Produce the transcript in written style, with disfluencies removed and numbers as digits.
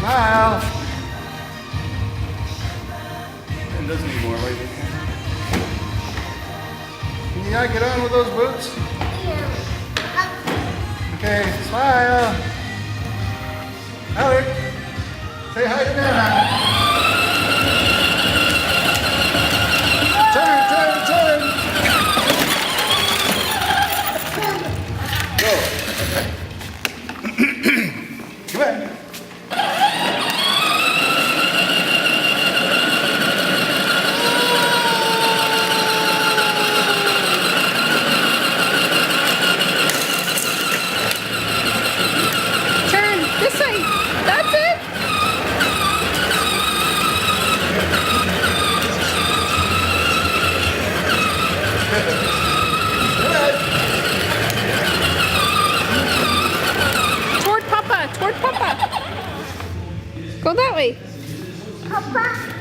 Smile. It doesn't anymore, right? Can you not get on with those boots? Okay, smile. Alec, say hi to Nana. Turn, turn, turn. Go. Come on. Turn this way. That's it. Toward Papa. Toward Papa. Go that way. Papa.